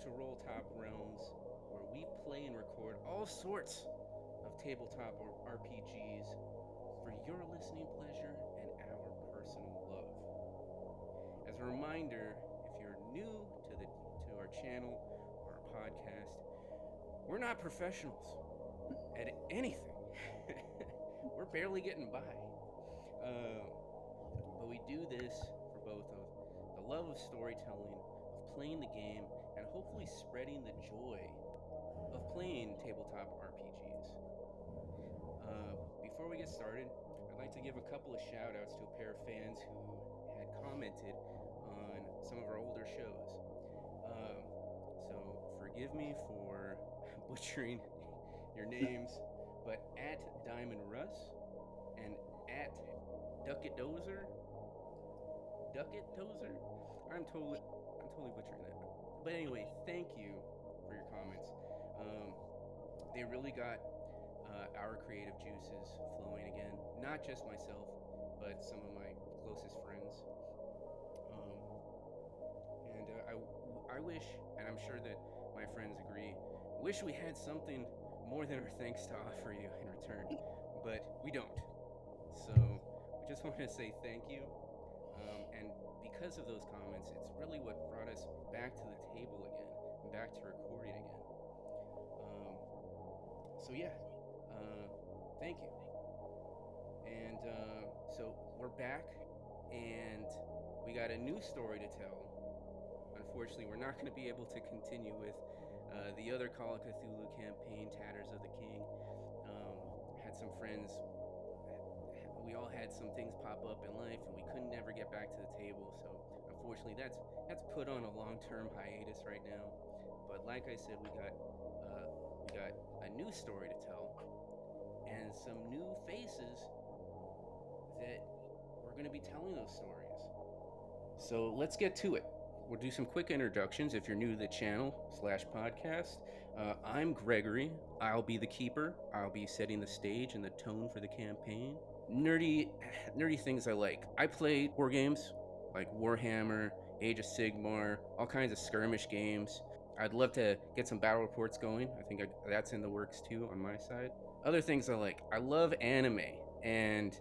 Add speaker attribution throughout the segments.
Speaker 1: to Rolltop Realms, where we play and record all sorts of tabletop or RPGs for your listening pleasure and our personal love. As a reminder, if you're new to our channel or our podcast, we're not professionals at anything. We're barely getting by. But we do this for both of the love of storytelling, of playing the game, and hopefully spreading the joy of playing tabletop RPGs. Before we get started, I'd like to give a couple of shout outs to a pair of fans who had commented on some of our older shows. So forgive me for butchering your names, but at Diamond Russ and at Ducket Dozer, I'm totally butchering that. But anyway, thank you for your comments. They really got our creative juices flowing again. Not just myself, but some of my closest friends. I wish, and I'm sure that my friends agree, wish we had something more than our thanks to offer you in return, but we don't. So we just wanted to say thank you. And because of those comments, it's really what brought us back to the table again, and back to recording again. So yeah, thank you. And so we're back, and we got a new story to tell. Unfortunately, we're not going to be able to continue with the other Call of Cthulhu campaign, Tatters of the King. Had some friends. We all had some things pop up in life, and we couldn't ever get back to the table. So unfortunately, that's put on a long-term hiatus right now. But like I said, we got a new story to tell, and some new faces that we're going to be telling those stories. So let's get to it. We'll do some quick introductions if you're new to the channel /podcast. I'm Gregory. I'll be the keeper. I'll be setting the stage and the tone for the campaign. Nerdy things I like. I play war games like Warhammer, Age of Sigmar, all kinds of skirmish games. I'd love to get some battle reports going. I think that's in the works too on my side. Other things I like. I love anime, and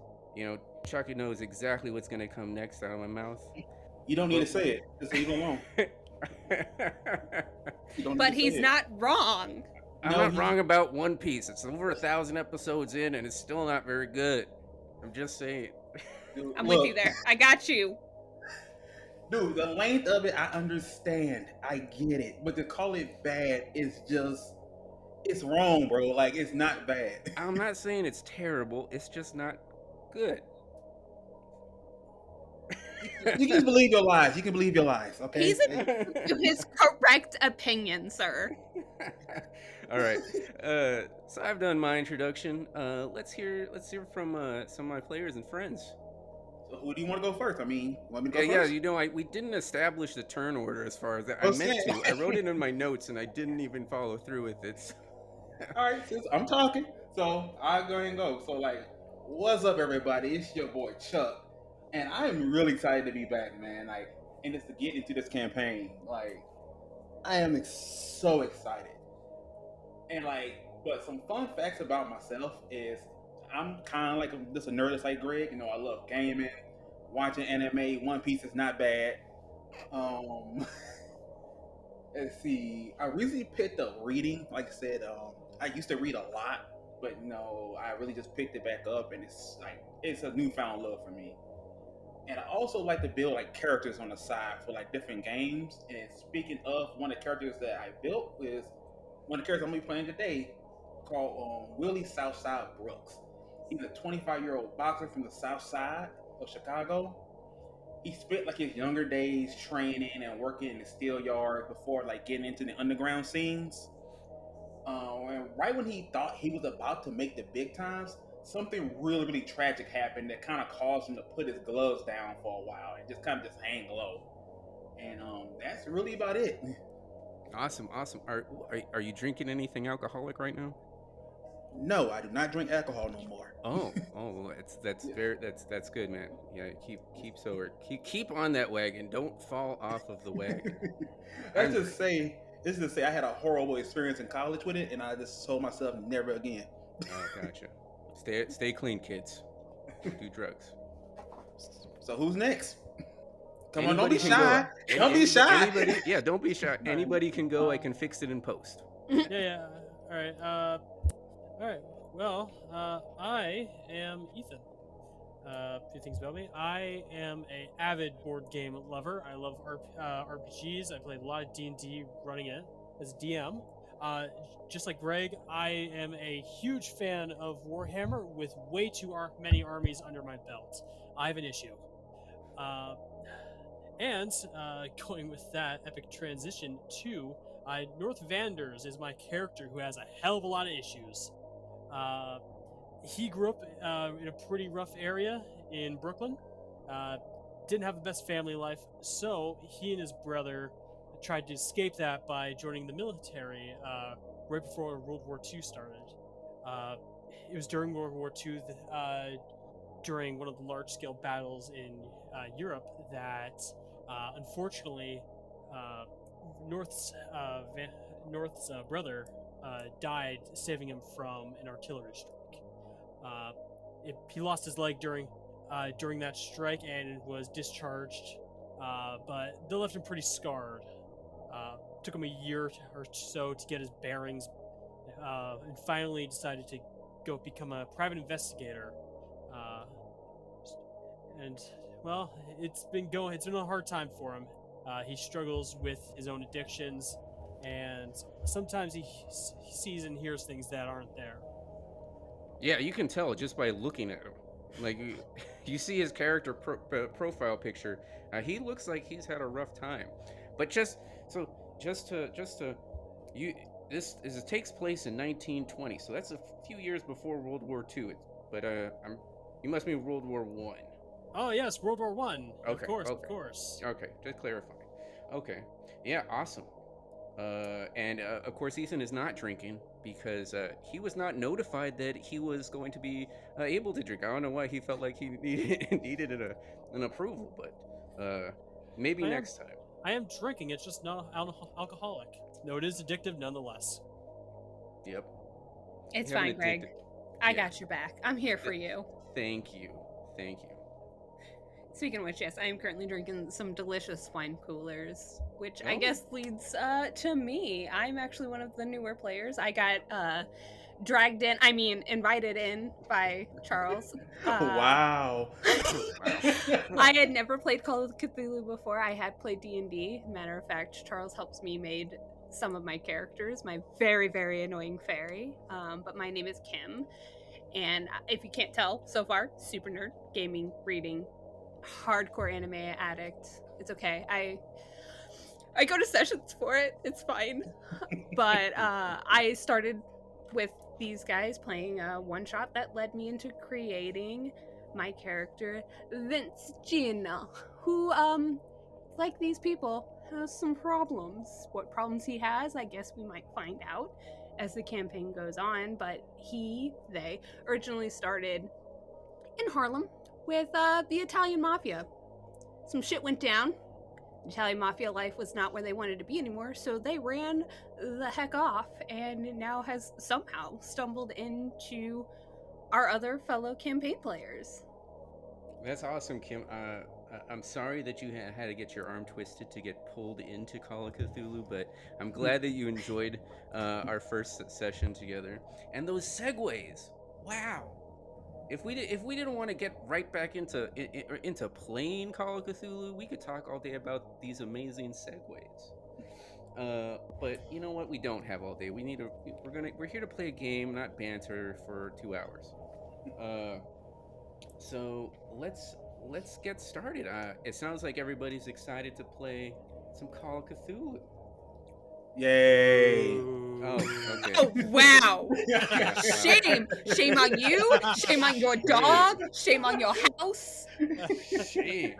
Speaker 1: Chucky knows exactly what's going to come next out of my mouth.
Speaker 2: You don't need to say it. Just leave it alone.
Speaker 3: But he's not wrong.
Speaker 1: I'm not wrong about One Piece. It's over 1,000 episodes in, and it's still not very good. I'm just saying.
Speaker 2: Dude,
Speaker 3: I'm with you there. I got you.
Speaker 2: Dude, the length of it, I understand. I get it. But to call it bad is just... It's wrong, bro. Like, it's not bad.
Speaker 1: I'm not saying it's terrible. It's just not good.
Speaker 2: You can believe your lies. You can believe your lies, okay?
Speaker 3: He's his correct opinion, sir.
Speaker 2: All
Speaker 1: right. So I've done my introduction. Let's hear from some of my players and friends.
Speaker 2: So who do you want to go first? I mean, want me to go
Speaker 1: first?
Speaker 2: Yeah,
Speaker 1: we didn't establish the turn order as far as that. I meant to. I wrote it in my notes, and I didn't even follow through with it.
Speaker 2: All right, sis, I'm talking. So I'll go ahead and go. So, what's up, everybody? It's your boy, Chuck. And I am really excited to be back, man. And just to get into this campaign. I am so excited. And but some fun facts about myself is I'm kind of just a nerd that's like Greg. I love gaming, watching anime. One Piece is not bad. Let's see. I recently picked up reading. Like I said, I used to read a lot, but I really just picked it back up, and it's a newfound love for me. And I also like to build characters on the side for different games. And speaking of, one of the characters that I built is one of the characters I'm gonna be playing today, called Willie Southside Brooks. He's a 25-year-old boxer from the South Side of Chicago. He spent his younger days training and working in the steel yard before getting into the underground scenes. And right when he thought he was about to make the big times, something really, really tragic happened that kind of caused him to put his gloves down for a while and just hang low. And that's really about it.
Speaker 1: Awesome. Are you drinking anything alcoholic right now?
Speaker 2: No, I do not drink alcohol no more.
Speaker 1: Well, that's good, man. Yeah, keep sober. Keep on that wagon. Don't fall off of the wagon.
Speaker 2: Let's just say This is to say I had a horrible experience in college with it, and I just told myself never again.
Speaker 1: Oh, gotcha. Stay clean, kids. Don't do drugs.
Speaker 2: So who's next? Come on, don't
Speaker 1: Anybody
Speaker 2: be
Speaker 1: can
Speaker 2: shy.
Speaker 1: go.
Speaker 2: Don't be shy.
Speaker 1: Anybody, yeah, don't be shy. Anybody can go. I can fix it in post.
Speaker 4: Yeah. All right. All right. Well, I am Ethan. A few things about me. I am a avid board game lover. I love RPGs. I played a lot of D&D running it as a DM. Just like Greg, I am a huge fan of Warhammer with way too many armies under my belt. I have an issue. And going with that epic transition to North Vanders is my character who has a hell of a lot of issues. He grew up in a pretty rough area in Brooklyn. Didn't have the best family life, so he and his brother tried to escape that by joining the military right before World War II started. It was during World War II, during one of the large-scale battles in Europe, that unfortunately North's brother died, saving him from an artillery strike. He lost his leg during that strike and was discharged, but they left him pretty scarred. Took him a year or so to get his bearings, and finally decided to go become a private investigator. And well, it's been a hard time for him. He struggles with his own addictions, and sometimes he sees and hears things that aren't there.
Speaker 1: Yeah, you can tell just by looking at him. Like you see his character profile picture. He looks like he's had a rough time. But it takes place in 1920, so that's a few years before World War II. You must mean World War One.
Speaker 4: Oh yes, World War One.
Speaker 1: Okay,
Speaker 4: Of course.
Speaker 1: Okay, just clarifying. Okay, yeah, awesome. And of course, Ethan is not drinking because he was not notified that he was going to be able to drink. I don't know why he felt like he needed an approval, but maybe next time.
Speaker 4: I am drinking. It's just not alcoholic. No, it is addictive nonetheless.
Speaker 1: Yep.
Speaker 3: It's fine, Greg. I got your back. I'm here for you.
Speaker 1: Thank you.
Speaker 3: Speaking of which, yes, I am currently drinking some delicious wine coolers, which I guess leads to me. I'm actually one of the newer players. I got invited in by Charles.
Speaker 2: Wow.
Speaker 3: I had never played Call of Cthulhu before. I had played D&D. Matter of fact, Charles helps me made some of my characters, my very, very annoying fairy. But my name is Kim. And if you can't tell so far, super nerd, gaming, reading, hardcore anime addict. It's okay. I go to sessions for it. It's fine. But I started with these guys playing a one shot that led me into creating my character Vince Gina, who like these people has some problems. What problems he has, I guess we might find out as the campaign goes on, but they originally started in Harlem with the Italian Mafia. Some shit went down. Italian Mafia life was not where they wanted to be anymore, so they ran the heck off and now has somehow stumbled into our other fellow campaign players.
Speaker 1: That's awesome, Kim. I'm sorry that you had to get your arm twisted to get pulled into Call of Cthulhu, but I'm glad that you enjoyed our first session together. And those segues, wow! If we didn't want to get right back into playing Call of Cthulhu, we could talk all day about these amazing segues. But you know what? We don't have all day. We're here to play a game, not banter for 2 hours. So let's get started. It sounds like everybody's excited to play some Call of Cthulhu.
Speaker 2: Yay!
Speaker 1: Oh, okay.
Speaker 3: Oh, wow! Shame on you! Shame on your dog! Shame on your house!
Speaker 1: Shame.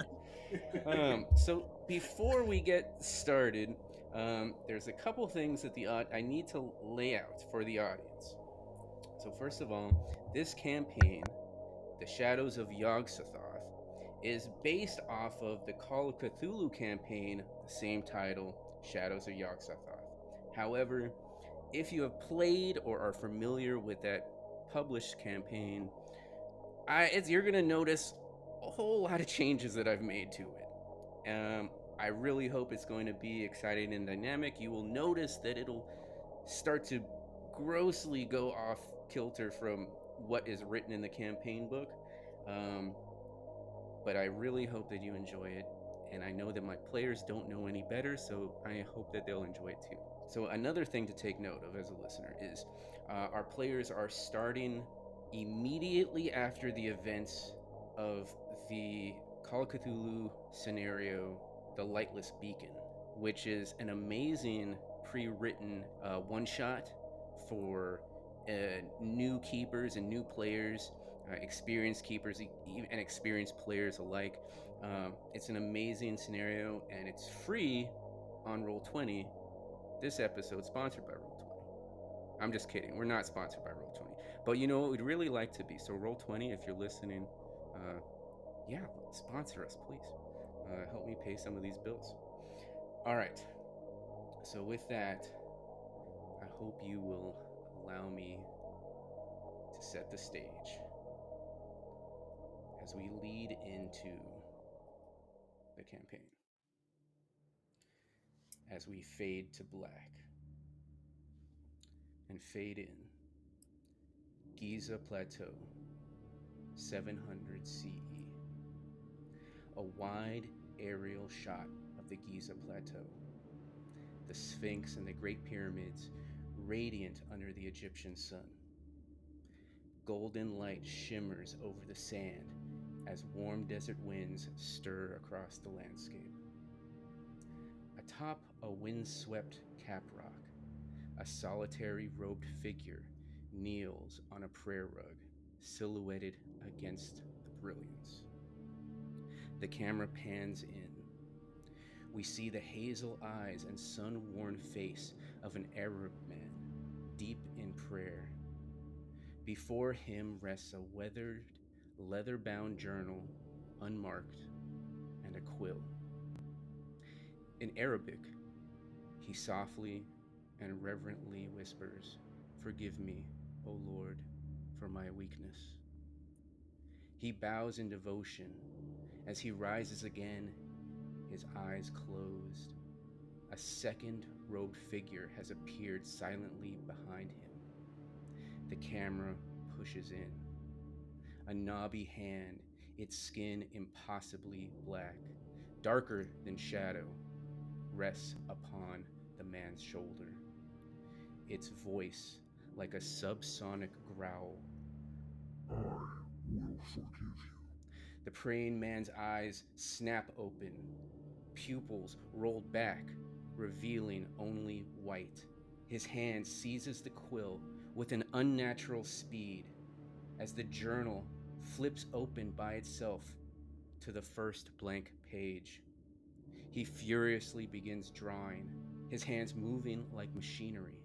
Speaker 1: So before we get started, there's a couple things that I need to lay out for the audience. So first of all, this campaign, The Shadows of Yog-Sothoth, is based off of the Call of Cthulhu campaign, the same title, Shadows of Yog-Sothoth. However, if you have played or are familiar with that published campaign, you're going to notice a whole lot of changes that I've made to it. I really hope it's going to be exciting and dynamic. You will notice that it'll start to grossly go off kilter from what is written in the campaign book. But I really hope that you enjoy it. And I know that my players don't know any better, so I hope that they'll enjoy it too. So, another thing to take note of as a listener is our players are starting immediately after the events of the Call of Cthulhu scenario, The Lightless Beacon, which is an amazing pre written one shot for new keepers and new players, experienced keepers and experienced players alike. It's an amazing scenario, and it's free on Roll20. This episode sponsored by Roll20. I'm just kidding. We're not sponsored by Roll20, but you know what? We'd really like to be. So Roll20, if you're listening, yeah, sponsor us, please. Help me pay some of these bills. All right. So with that, I hope you will allow me to set the stage as we lead into the campaign. As we fade to black and fade in, Giza Plateau, 700 CE. A wide aerial shot of the Giza Plateau. The Sphinx and the Great Pyramids radiant under the Egyptian sun. Golden light shimmers over the sand as warm desert winds stir across the landscape. Atop a windswept cap rock, a solitary robed figure kneels on a prayer rug, silhouetted against the brilliance. The camera pans in. We see the hazel eyes and sun-worn face of an Arab man, deep in prayer. Before him rests a weathered, leather-bound journal, unmarked, and a quill. In Arabic, he softly and reverently whispers, "Forgive me, O Lord, for my weakness." He bows in devotion. As he rises again, his eyes closed. A second robed figure has appeared silently behind him. The camera pushes in. A knobby hand, its skin impossibly black, darker than shadow, rests upon the man's shoulder. Its voice, like a subsonic growl. "I will forgive you." The praying man's eyes snap open, pupils rolled back, revealing only white. His hand seizes the quill with an unnatural speed as the journal flips open by itself to the first blank page. He furiously begins drawing, his hands moving like machinery.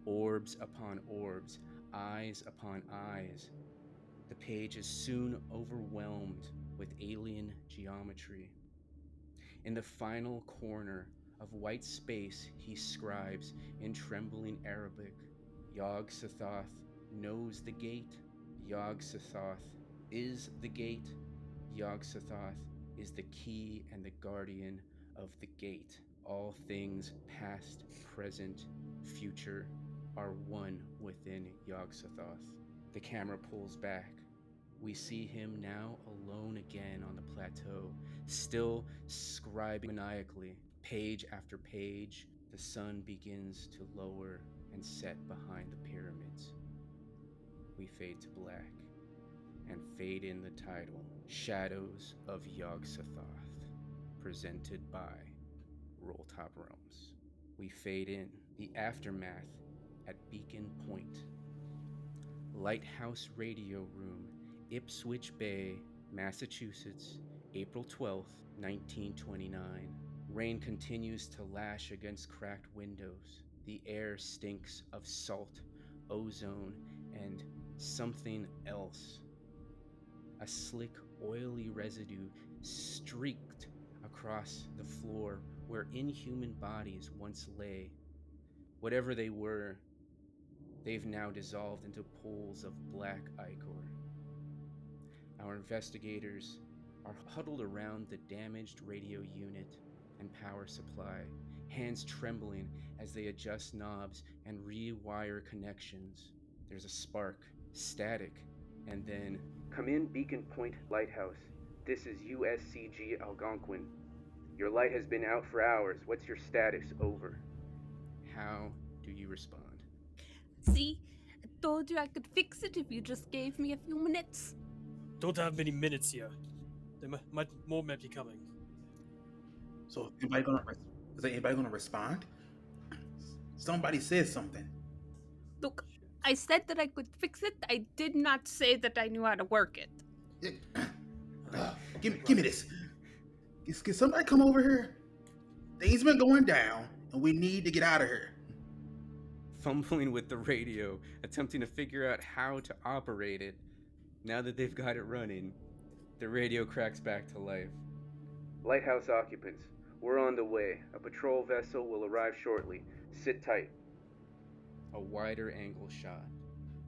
Speaker 1: Orbs upon orbs, eyes upon eyes. The page is soon overwhelmed with alien geometry. In the final corner of white space, he scribes in trembling Arabic, "Yog-Sothoth knows the gate. Yog-Sothoth is the gate. Yog-Sothoth is the key and the guardian of the gate. All things past, present, future are one within Yog-Sothoth." The camera pulls back. We see him now alone again on the plateau, still scribing maniacally. Page after page, the sun begins to lower and set behind the pyramids. We fade to black and fade in the title, Shadows of Yog-Sothoth, presented by Rolltop Realms. We fade in the aftermath at Beacon Point. Lighthouse Radio Room, Ipswich Bay, Massachusetts, April 12th, 1929. Rain continues to lash against cracked windows. The air stinks of salt, ozone, and something else. A slick, oily residue streaked across the floor where inhuman bodies once lay. Whatever they were, they've now dissolved into pools of black ichor. Our investigators are huddled around the damaged radio unit and power supply, hands trembling as they adjust knobs and rewire connections. There's a spark, static, and then, "Come in, Beacon Point Lighthouse. This is USCG Algonquin. Your light has been out for hours. What's your status? Over." How do you respond?
Speaker 3: See, I told you I could fix it if you just gave me a few minutes.
Speaker 4: Don't have many minutes here. More might be coming.
Speaker 2: So, is anybody gonna respond? Somebody said something.
Speaker 3: Look, I said that I could fix it. I did not say that I knew how to work it.
Speaker 2: Give me this. Can somebody come over here? Things been going down, and we need to get out of here.
Speaker 1: Fumbling with the radio, attempting to figure out how to operate it. Now that they've got it running, the radio cracks back to life. "Lighthouse occupants, we're on the way. A patrol vessel will arrive shortly. Sit tight." A wider angle shot.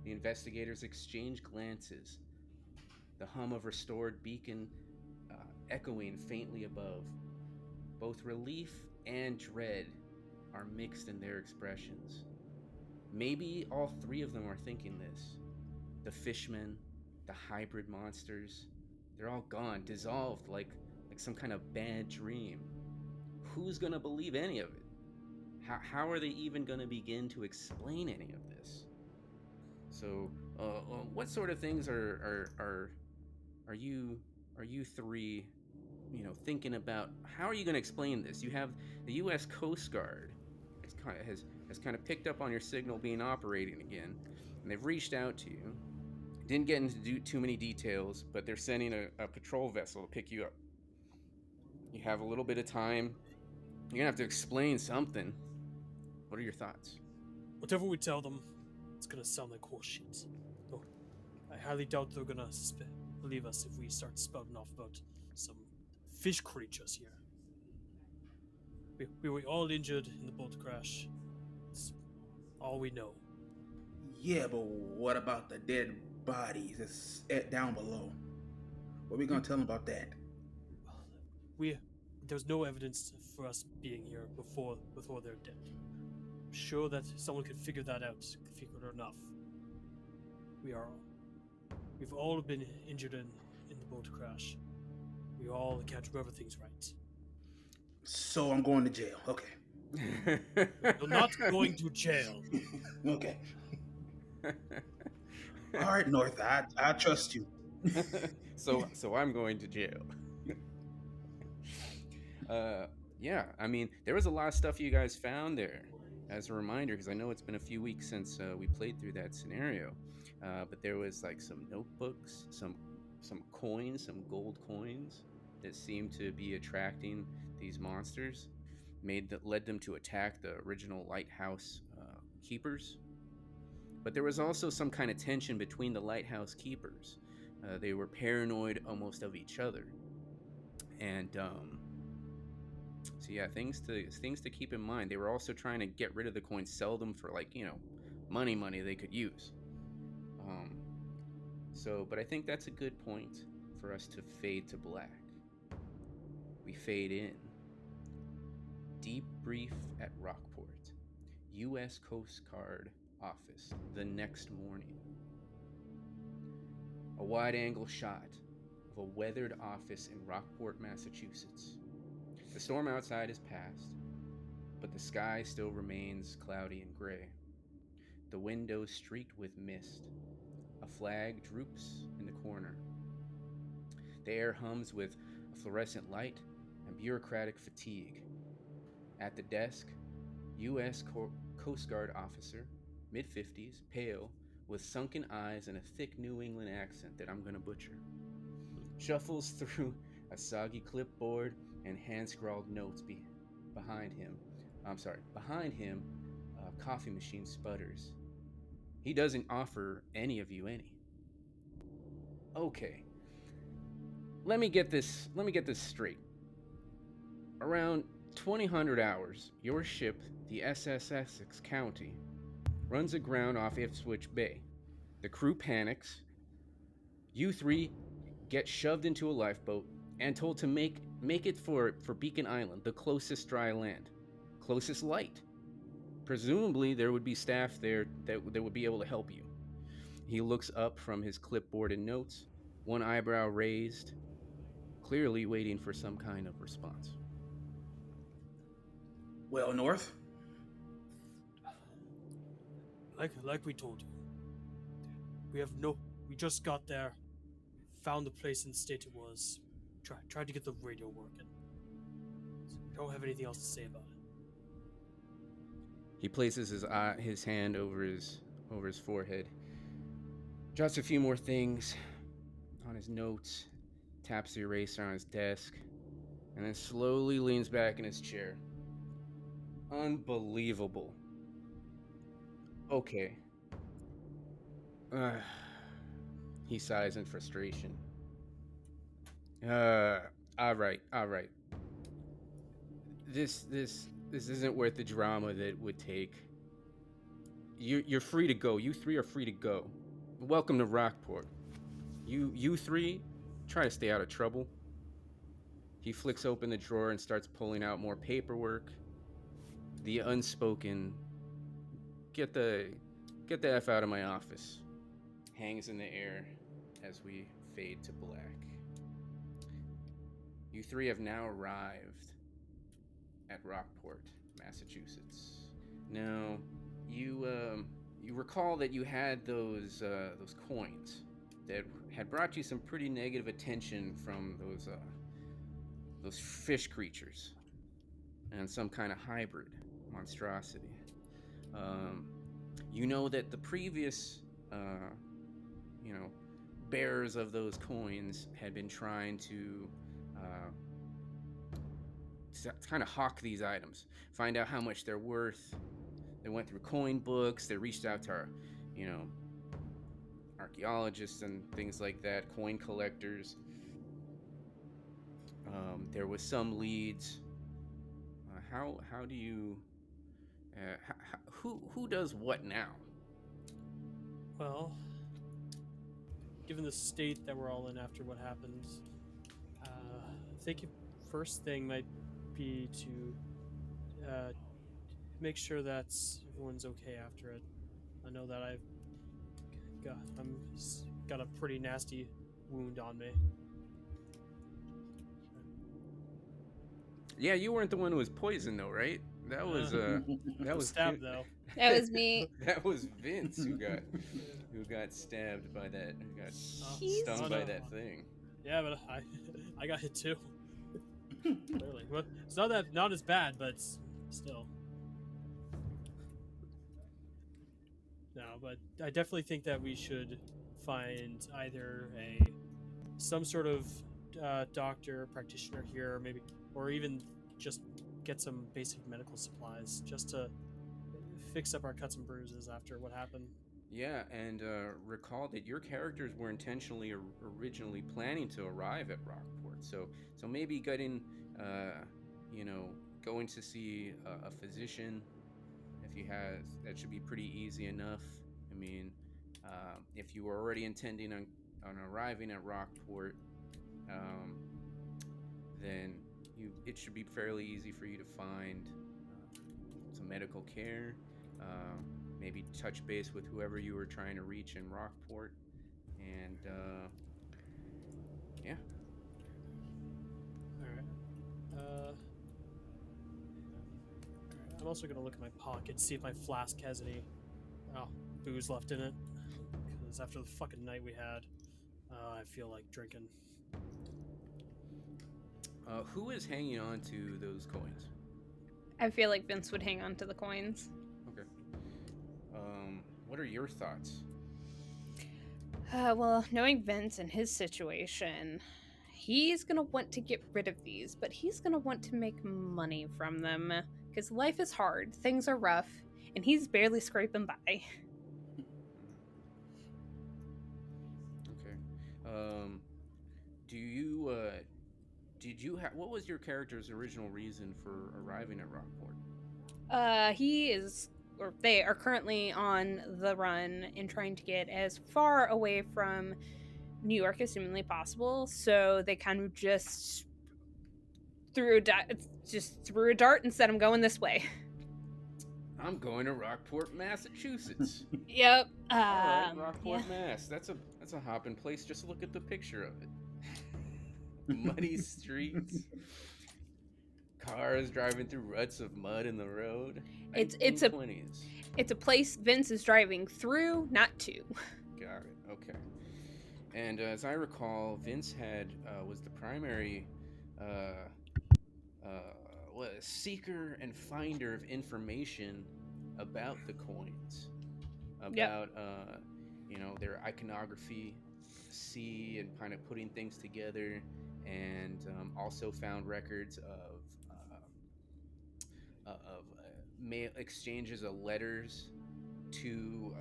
Speaker 1: The investigators exchange glances. The hum of restored beacon echoing faintly above. Both relief and dread are mixed in their expressions. Maybe all three of them are thinking this. The fishmen, the hybrid monsters, they're all gone, dissolved like some kind of bad dream. Who's gonna believe any of it? How are they even gonna begin to explain any of this? So, what sort of things are you three, thinking about? How are you gonna explain this? You have the U.S. Coast Guard has kind of picked up on your signal being operating again, and they've reached out to you. Didn't get into too many details, but they're sending a patrol vessel to pick you up. You have a little bit of time. You're gonna have to explain something. What are your thoughts?
Speaker 4: Whatever we tell them, it's gonna sound like horseshit. No, I highly doubt they're gonna believe us if we start spouting off about some fish creatures here. We were all injured in the boat crash. It's all we know.
Speaker 2: Yeah, but what about the dead bodies that's down below? What are we gonna tell them about that?
Speaker 4: There's no evidence for us being here before they're dead. I'm sure that someone could figure that out, figure it enough. We've all been injured in the boat crash. We all can't remember things right.
Speaker 2: So I'm going to jail. Okay.
Speaker 4: You're not going to jail.
Speaker 2: Okay. All right, North. I trust you.
Speaker 1: So I'm going to jail. Yeah, I mean, there was a lot of stuff you guys found there. As a reminder, because I know it's been a few weeks since we played through that scenario, but there was like some notebooks, some coins, some gold coins that seemed to be attracting these monsters, led them to attack the original lighthouse keepers. But there was also some kind of tension between the lighthouse keepers. They were paranoid almost of each other, and so yeah, things to keep in mind. They were also trying to get rid of the coins, sell them for money they could use. But I think that's a good point for us to fade to black. We fade in. Debrief at Rockport, U.S. Coast Guard office, the next morning. A wide-angle shot of a weathered office in Rockport, Massachusetts. The storm outside has passed, but the sky still remains cloudy and gray. The windows streaked with mist. A flag droops in the corner. The air hums with a fluorescent light and bureaucratic fatigue. At the desk, U.S. Coast Guard officer, mid-50s, pale, with sunken eyes and a thick New England accent that I'm gonna butcher, shuffles through a soggy clipboard and hand-scrawled notes behind him. Behind him, a coffee machine sputters. He doesn't offer any of you any. Okay. Let me get this straight. Around 2000 hours, your ship, the SS Essex County, runs aground off Ipswich Bay. The crew panics. You three get shoved into a lifeboat and told to make it for Beacon Island, the closest dry land, closest light. Presumably, there would be staff there that would be able to help you. He looks up from his clipboard and notes, one eyebrow raised, clearly waiting for some kind of response.
Speaker 2: Well, North.
Speaker 4: Like we told you, we just got there, found the place in the state it was, tried to get the radio working. So we don't have anything else to say about it.
Speaker 1: He places his hand over his forehead, jots a few more things on his notes, taps the eraser on his desk, and then slowly leans back in his chair. Unbelievable. Okay. He sighs in frustration. All right. This isn't worth the drama that it would take. You're free to go. You three are free to go. Welcome to Rockport. You three, try to stay out of trouble. He flicks open the drawer and starts pulling out more paperwork. The unspoken, get the F out of my office, hangs in the air as we fade to black. You three have now arrived at Rockport, Massachusetts. Now, you recall that you had those coins that had brought you some pretty negative attention from those fish creatures and some kind of hybrid monstrosity. You know that the previous, bearers of those coins had been trying to kind of hawk these items, find out how much they're worth. They went through coin books. They reached out to our, archaeologists and things like that, coin collectors. There was some leads. How do you? Who does what now?
Speaker 4: Well, given the state that we're all in after what happened, I think first thing might be to make sure that everyone's okay after it. I know that I'm got a pretty nasty wound on me.
Speaker 1: Yeah, you weren't the one who was poisoned, though, right? That was
Speaker 4: stabbed though.
Speaker 3: That was me.
Speaker 1: That was Vince who got stabbed by that. Who got stung by that thing.
Speaker 4: Yeah, but I got hit too. Clearly, well, it's not as bad, but still. No, but I definitely think that we should find either some sort of doctor, practitioner here, maybe, or even just get some basic medical supplies just to fix up our cuts and bruises after what happened.
Speaker 1: Yeah, and recall that your characters were intentionally originally planning to arrive at Rockport. So maybe getting, going to see a physician, if you have, that should be pretty easy enough. I mean, if you were already intending on arriving at Rockport, then it should be fairly easy for you to find some medical care. Maybe touch base with whoever you were trying to reach in Rockport, and yeah.
Speaker 4: All right. I'm also gonna look at my pocket, see if my flask has any booze left in it. Because after the fucking night we had, I feel like drinking.
Speaker 1: Who is hanging on to those coins?
Speaker 3: I feel like Vince would hang on to the coins.
Speaker 1: Okay. What are your thoughts?
Speaker 3: Well, knowing Vince and his situation, he's gonna want to get rid of these, but he's gonna want to make money from them. Because life is hard, things are rough, and he's barely scraping by.
Speaker 1: Okay. Do did you have? What was your character's original reason for arriving at Rockport?
Speaker 3: He is, or they are currently on the run and trying to get as far away from New York as humanly possible. So they kind of just threw a dart and said, "I'm going this way."
Speaker 1: I'm going to Rockport, Massachusetts.
Speaker 3: Yep.
Speaker 1: All right,
Speaker 3: Yeah.
Speaker 1: Rockport, Mass. That's a hopping place. Just look at the picture of it. Muddy streets, cars driving through ruts of mud in the road.
Speaker 3: It's a
Speaker 1: 1920s.
Speaker 3: It's a place Vince is driving through, not to.
Speaker 1: Got it. Okay. And as I recall, Vince was the primary seeker and finder of information about the coins, about their iconography, sea, and kind of putting things together, and also found records of mail exchanges of letters to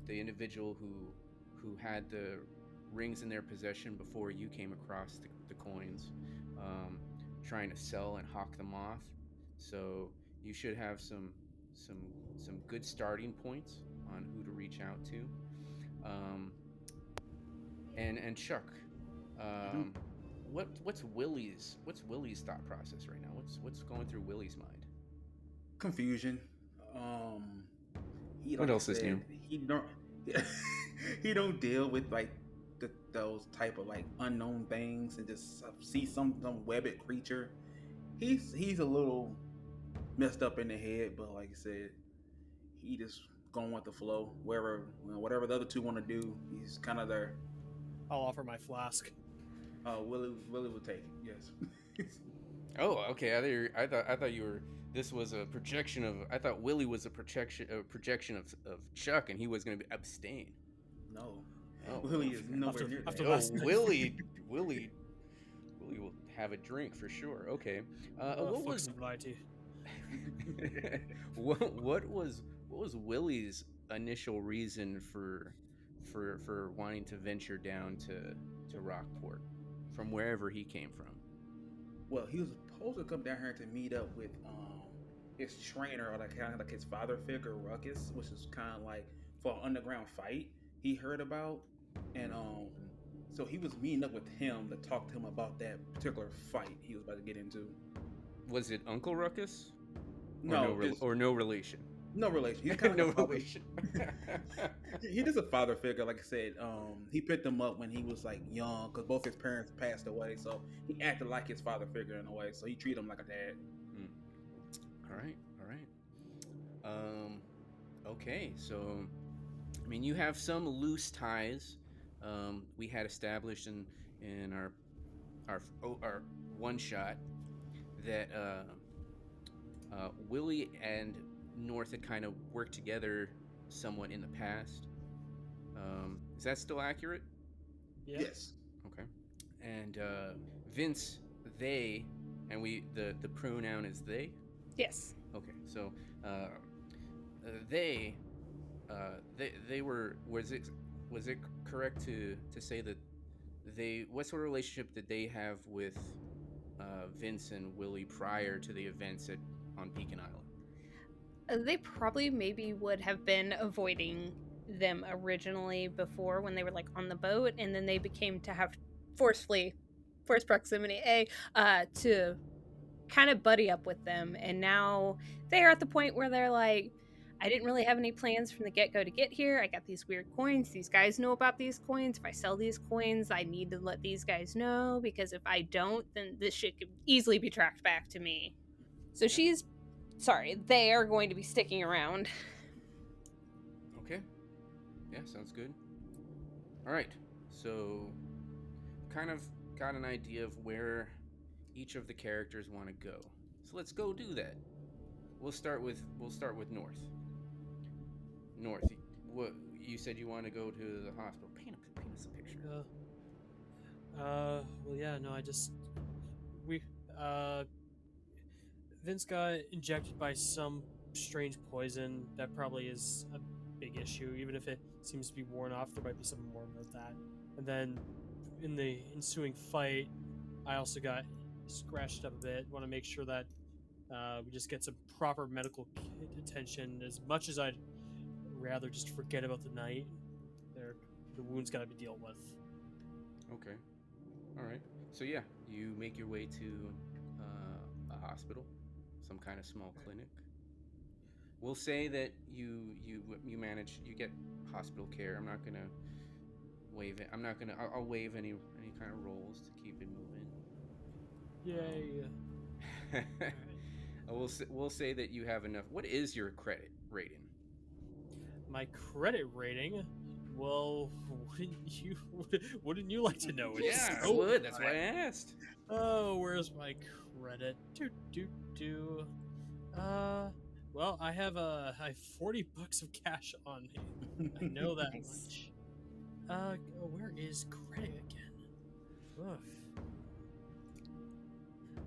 Speaker 1: the individual who had the rings in their possession before you came across the coins, trying to sell and hawk them off. So you should have some good starting points on who to reach out to. And Chuck, what's Willie's thought process right now? What's going through Willie's mind?
Speaker 2: Confusion.
Speaker 1: What else is new?
Speaker 2: He don't he don't deal with like those type of like unknown things and just see some webbed creature. He's a little messed up in the head, but like I said, he just going with the flow. Whatever the other two want to do, he's kind of there.
Speaker 4: I'll offer my flask.
Speaker 2: Willie will take it. Yes.
Speaker 1: Oh, okay. I thought you were. This was a projection of. I thought Willie was a projection of Chuck, and he was going to abstain.
Speaker 2: No.
Speaker 1: Oh,
Speaker 2: Willie is nowhere near that.
Speaker 1: Oh, Willie will have a drink for sure. Okay. What was what was Willie's initial reason for wanting to venture down to Rockport from wherever he came from?
Speaker 2: Well, he was supposed to come down here to meet up with his trainer, or kind of like his father figure, Ruckus, which is kind of like for an underground fight he heard about, and so he was meeting up with him to talk to him about that particular fight he was about to get into.
Speaker 1: Was it Uncle Ruckus?
Speaker 2: No
Speaker 1: relation.
Speaker 2: No relation. He's kind of
Speaker 1: no
Speaker 2: like
Speaker 1: relation.
Speaker 2: He just a father figure, like I said. He picked him up when he was like young, because both his parents passed away. So he acted like his father figure in a way. So he treated him like a dad.
Speaker 1: All right. Okay. So, I mean, you have some loose ties. We had established in our one shot that Willie and North had kind of worked together somewhat in the past. Is that still accurate?
Speaker 4: Yeah.
Speaker 2: Yes.
Speaker 1: Okay. And Vince, they, and the pronoun is they?
Speaker 3: Yes.
Speaker 1: Okay. So they were, was it correct to say that what sort of relationship did they have with Vince and Willie prior to the events on Beacon Island?
Speaker 3: They probably maybe would have been avoiding them originally before when they were like on the boat, and then they became to have force proximity to kind of buddy up with them, and now they're at the point where they're like, I didn't really have any plans from the get-go to get here. I got these weird coins. These guys know about these coins. If I sell these coins, I need to let these guys know, because if I don't, then this shit could easily be tracked back to me. So they are going to be sticking around.
Speaker 1: Okay. Yeah, sounds good. All right. So, kind of got an idea of where each of the characters want to go. So let's go do that. We'll start with North. North, what you said you want to go to the hospital? Paint us a picture.
Speaker 4: Well, yeah, no, Vince got injected by some strange poison that probably is a big issue. Even if it seems to be worn off, there might be something more about that. And then in the ensuing fight, I also got scratched up a bit. Want to make sure that we just get some proper medical attention. As much as I'd rather just forget about the night, the wound's got to be dealt with.
Speaker 1: Okay. All right. So yeah, you make your way to a hospital, some kind of small clinic. We'll say that you manage, you get hospital care. I'm not gonna waive it. I'm not gonna. I'll waive any kind of rolls to keep it moving.
Speaker 4: Yay!
Speaker 1: We'll say that you have enough. What is your credit rating?
Speaker 4: My credit rating. Well, wouldn't you like to know?
Speaker 1: Yeah, I would. That's why I asked.
Speaker 4: Oh, where's my credit? Well, I have $40 of cash on me. I know that
Speaker 3: Nice.
Speaker 4: much. Where is credit again? Ugh.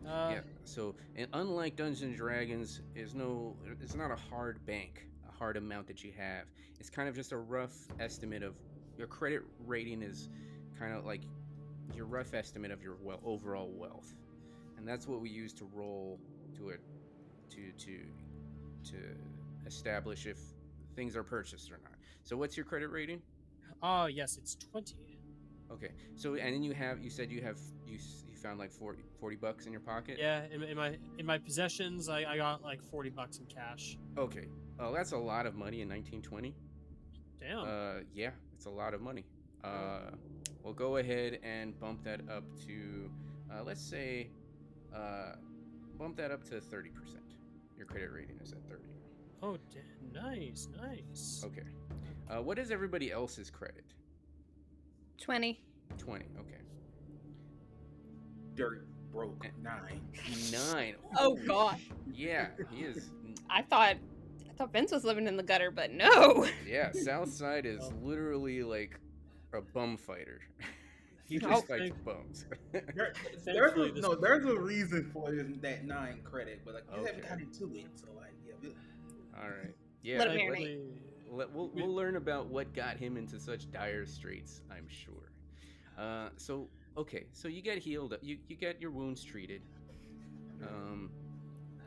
Speaker 1: Yeah. So, and unlike Dungeons and Dragons, it's not a hard bank, a hard amount that you have. It's kind of just a rough estimate of your credit rating is kind of like your rough estimate of your overall wealth, and that's what we use to roll to establish if things are purchased or not. So, what's your credit rating?
Speaker 4: Yes, it's 20.
Speaker 1: Okay. So, and then you said you found like $40 in your pocket.
Speaker 4: Yeah, in my possessions, I got like $40 in cash.
Speaker 1: Okay. Oh, that's a lot of money in 1920.
Speaker 4: Damn.
Speaker 1: Yeah, it's a lot of money. We'll go ahead and bump that up to, let's say, bump that up to 30%. Your credit rating is at 30.
Speaker 4: Oh, nice.
Speaker 1: Okay. What is everybody else's credit?
Speaker 3: 20.
Speaker 1: 20. Okay.
Speaker 2: Dirt broke 9.
Speaker 1: 9.
Speaker 3: Oh God.
Speaker 1: Yeah, he is.
Speaker 3: I thought Vince was living in the gutter, but no.
Speaker 1: Yeah, Southside is literally like a bum fighter. He
Speaker 3: Oh.
Speaker 1: just fights bums.
Speaker 2: There's a reason for that 9 credit, but like you haven't
Speaker 1: Okay.
Speaker 2: gotten into it, so like
Speaker 1: All right. Yeah.
Speaker 3: Let him marinate.
Speaker 1: We'll learn about what got him into such dire straits, I'm sure. So you get healed up. You get your wounds treated.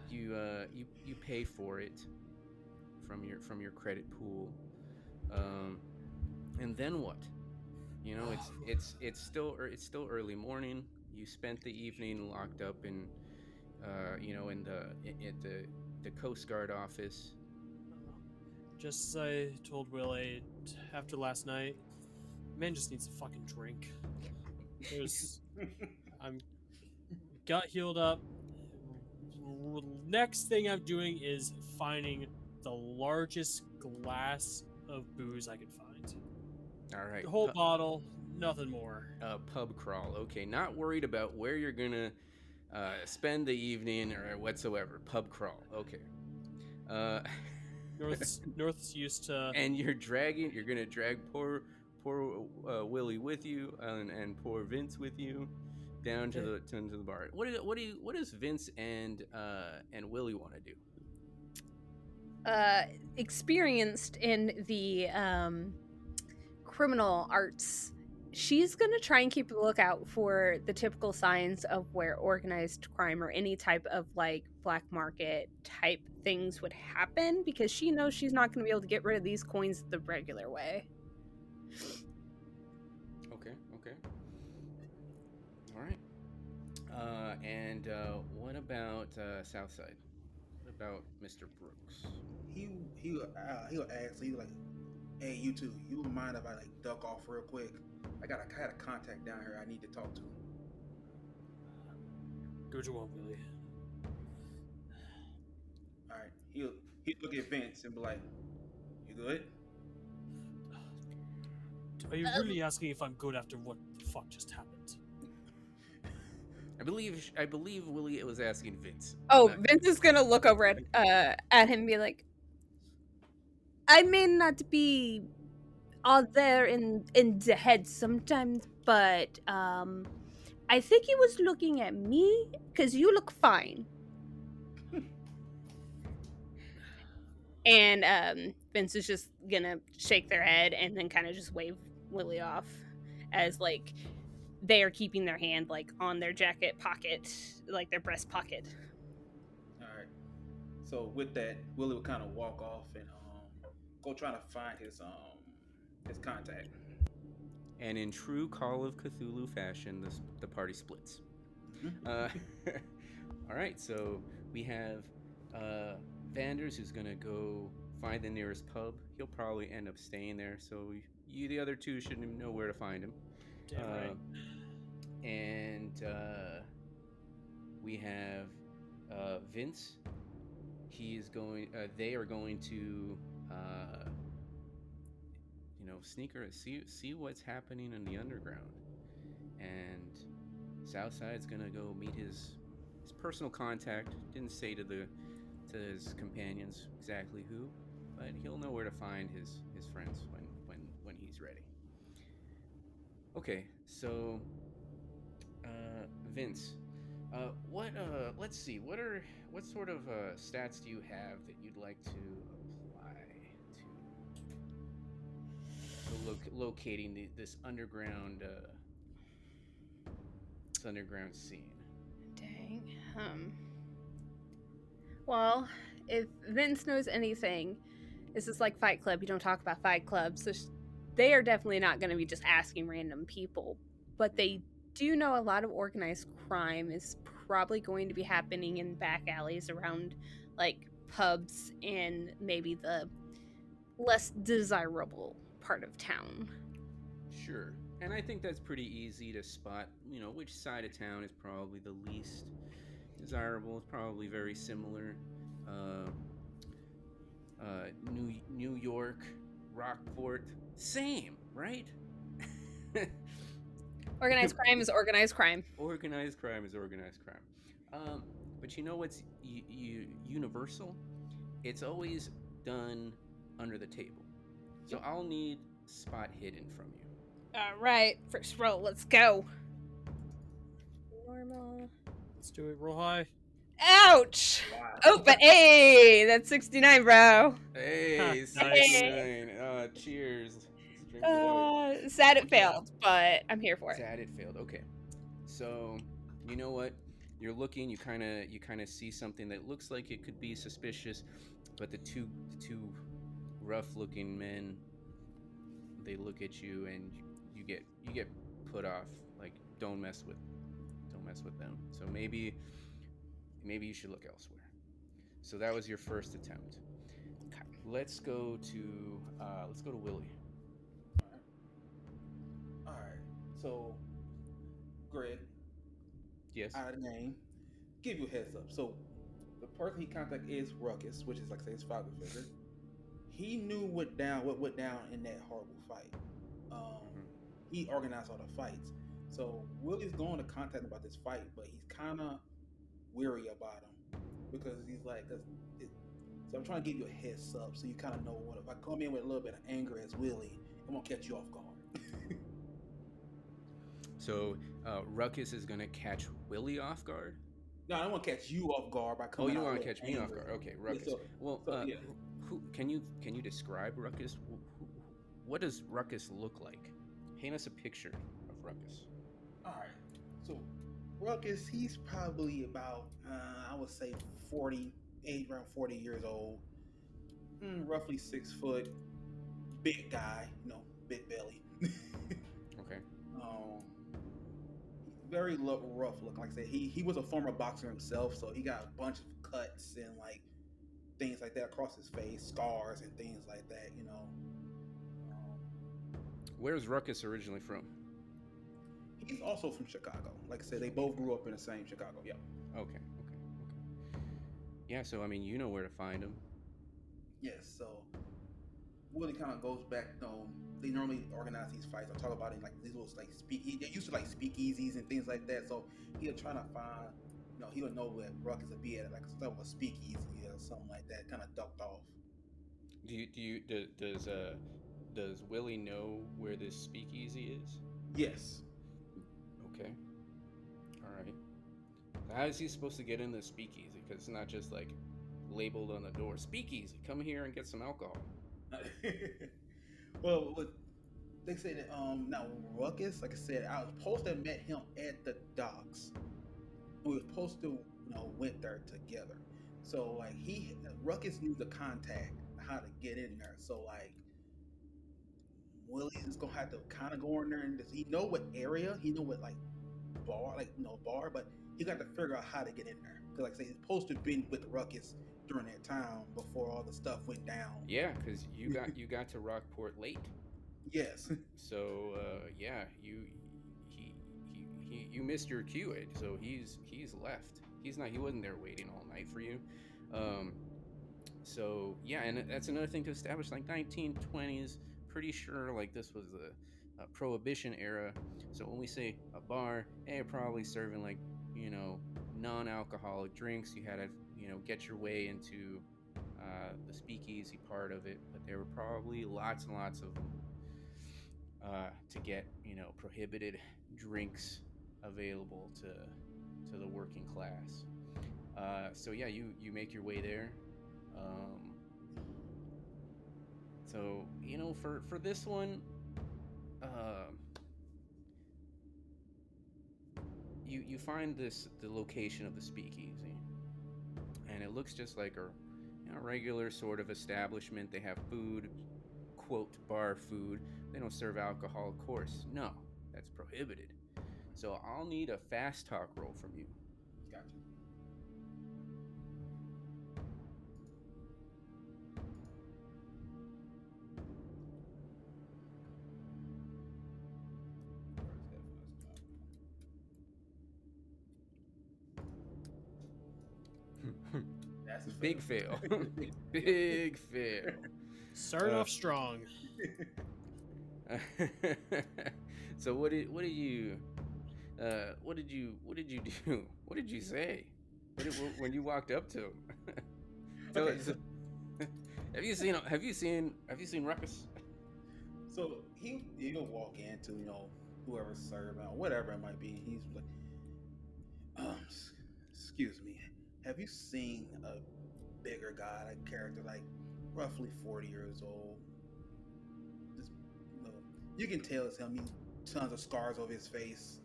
Speaker 1: You pay for it from your credit pool. And then what? You know, it's still early morning. You spent the evening locked up in in the Coast Guard office.
Speaker 4: Just as I told Willie after last night, man just needs a fucking drink. I'm got healed up. Next thing I'm doing is finding the largest glass of booze I can find.
Speaker 1: All right.
Speaker 4: The whole bottle, nothing more.
Speaker 1: Pub crawl. Okay, not worried about where you're gonna spend the evening or whatsoever. Pub crawl. Okay.
Speaker 4: North's used to.
Speaker 1: And you're gonna drag poor Willie with you, and poor Vince with you down to the bar. What does Vince and Willie want to do?
Speaker 3: Experienced in the criminal arts, she's gonna try and keep a lookout for the typical signs of where organized crime or any type of like black market type things would happen, because she knows she's not gonna be able to get rid of these coins the regular way.
Speaker 1: Okay. All right. And what about Southside? What about Mr. Brooks?
Speaker 2: he'll ask, he's like, "Hey, you two, you would mind if I like duck off real quick? I had a contact down here I need to talk to."
Speaker 4: Go to one, Willie.
Speaker 2: All right, he'll look at Vince and be like, "You good?"
Speaker 4: Are you really asking if I'm good after what the fuck just happened?
Speaker 1: I believe Willie was asking Vince.
Speaker 3: Oh, Vince is gonna look over at him and be like, "I may not be all there in the head sometimes, but I think he was looking at me because you look fine." And Vince is just gonna shake their head and then kind of just wave Willie off, as like they are keeping their hand like on their jacket pocket, like their breast pocket.
Speaker 2: All right. So with that, Willie would kind of walk off and go try to find his contact.
Speaker 1: And in true Call of Cthulhu fashion, the party splits.
Speaker 2: Mhm.
Speaker 1: Uh, all right, so we have Vanders, who's gonna go find the nearest pub. He'll probably end up staying there, so you, the other two, should know where to find him.
Speaker 4: Damn right.
Speaker 1: And we have Vince. He is going. They are going to, sneaker see what's happening in the underground, and Southside's gonna go meet his personal contact. Didn't say to his companions exactly who, but he'll know where to find his friends when he's ready. Okay, so Vince, let's see, what sort of stats do you have that you'd like to apply to locating this underground scene?
Speaker 3: Dang. Well, if Vince knows anything, this is like Fight Club. You don't talk about Fight Club, so they are definitely not going to be just asking random people. But they do know a lot of organized crime is probably going to be happening in back alleys around, like, pubs and maybe the less desirable part of town.
Speaker 1: Sure. And I think that's pretty easy to spot, which side of town is probably the least desirable. It's probably very similar. New York, Rockport, same, right?
Speaker 3: Organized crime is organized crime.
Speaker 1: Organized crime is organized crime. But you know what's universal? It's always done under the table. So I'll need spot hidden from you.
Speaker 3: All right, first roll, let's go. Normal.
Speaker 4: Let's do it. Roll high.
Speaker 3: Ouch!
Speaker 2: Wow.
Speaker 3: Oh, but hey, that's 69, bro.
Speaker 1: Hey,
Speaker 4: Nice.
Speaker 1: 69. Cheers. Let's drink the water.
Speaker 3: Sad it failed, but I'm here for it.
Speaker 1: Sad it failed. Okay. So, you know what? You're looking, you kind of see something that looks like it could be suspicious, but the two rough-looking men, they look at you and you get put off, like don't mess with them. So maybe you should look elsewhere. So that was your first attempt.
Speaker 3: Okay.
Speaker 1: Let's go to Willie.
Speaker 2: All right. So, Greg,
Speaker 1: Yes.
Speaker 2: out of the name, give you a heads up. So, the person he contacted is Ruckus, which is like I say his father figure. He knew what went down in that horrible fight. He organized all the fights. So Willie's going to contact him about this fight, but he's kind of weary about him because he's like, so I'm trying to give you a heads up so you kind of know what. If I come in with a little bit of anger as Willie, I'm gonna catch you off guard.
Speaker 1: So Ruckus is gonna catch Willie off guard.
Speaker 2: No, I don't want to catch you off guard by
Speaker 1: Oh,
Speaker 2: coming.
Speaker 1: you
Speaker 2: want to
Speaker 1: catch me off guard? Okay, Ruckus.
Speaker 2: Yeah,
Speaker 1: Who can you describe Ruckus? What does Ruckus look like? Paint us a picture of Ruckus.
Speaker 2: All right. So Ruckus, he's probably about I would say 48, around 40 years old, roughly 6 foot, big guy, big belly.
Speaker 1: Okay.
Speaker 2: Very rough look. Like I said, he was a former boxer himself, so he got a bunch of cuts and like things like that across his face, scars and things like that.
Speaker 1: Where's Ruckus originally from?
Speaker 2: He's also from Chicago. Like I said, they both grew up in the same Chicago. Yeah.
Speaker 1: Okay. Yeah, so I mean, you know where to find him.
Speaker 2: Yes. So Willie kind of goes back. They normally organize these fights. I talk about it in like these little like they used to like speakeasies and things like that. So he'll try to find, he'll know where Ruckus would be at, like some type of a speakeasy or something like that, kind of ducked off.
Speaker 1: Does Willie know where this speakeasy is?
Speaker 2: Yes.
Speaker 1: Okay. All right. How is he supposed to get in the speakeasy? Because it's not just like labeled on the door, speakeasy. Come here and get some alcohol.
Speaker 2: Well, they said that now Ruckus, like I said, I was supposed to have met him at the docks. We were supposed to, went there together. So like Ruckus knew the contact how to get in there. So like Willie's gonna have to kind of go in there, and does he know what area? He know what like bar, but he got to figure out how to get in there. Cause like I say, he's supposed to have been with Ruckus during that time before all the stuff went down.
Speaker 1: Yeah, because you got to Rockport late.
Speaker 2: Yes.
Speaker 1: So yeah, you missed your cue, Ed. So he's left. He wasn't there waiting all night for you. So yeah, and that's another thing to establish. Like 1920s, pretty sure like this was the Prohibition era. So when we say a bar, they're probably serving like non-alcoholic drinks. You had to get your way into the speakeasy part of it, but there were probably lots and lots of them to get prohibited drinks available to the working class. So yeah, you make your way there. So for this one, you find the location of the speakeasy, and it looks just like a regular sort of establishment. They have food, quote, bar food. They don't serve alcohol, of course. No, that's prohibited. So I'll need a fast talk roll from you.
Speaker 2: Gotcha. That's a
Speaker 1: Big fail. Big fail.
Speaker 4: Start off strong.
Speaker 1: So what did you do? What did you say? When you walked up to him?
Speaker 2: Okay,
Speaker 1: So, have you seen Ruckus?
Speaker 2: So he'll walk into whoever's serving or whatever it might be. He's like, excuse me, have you seen a bigger guy, like character, like roughly 40 years old? Just you can tell it's him. He tons of scars over his face.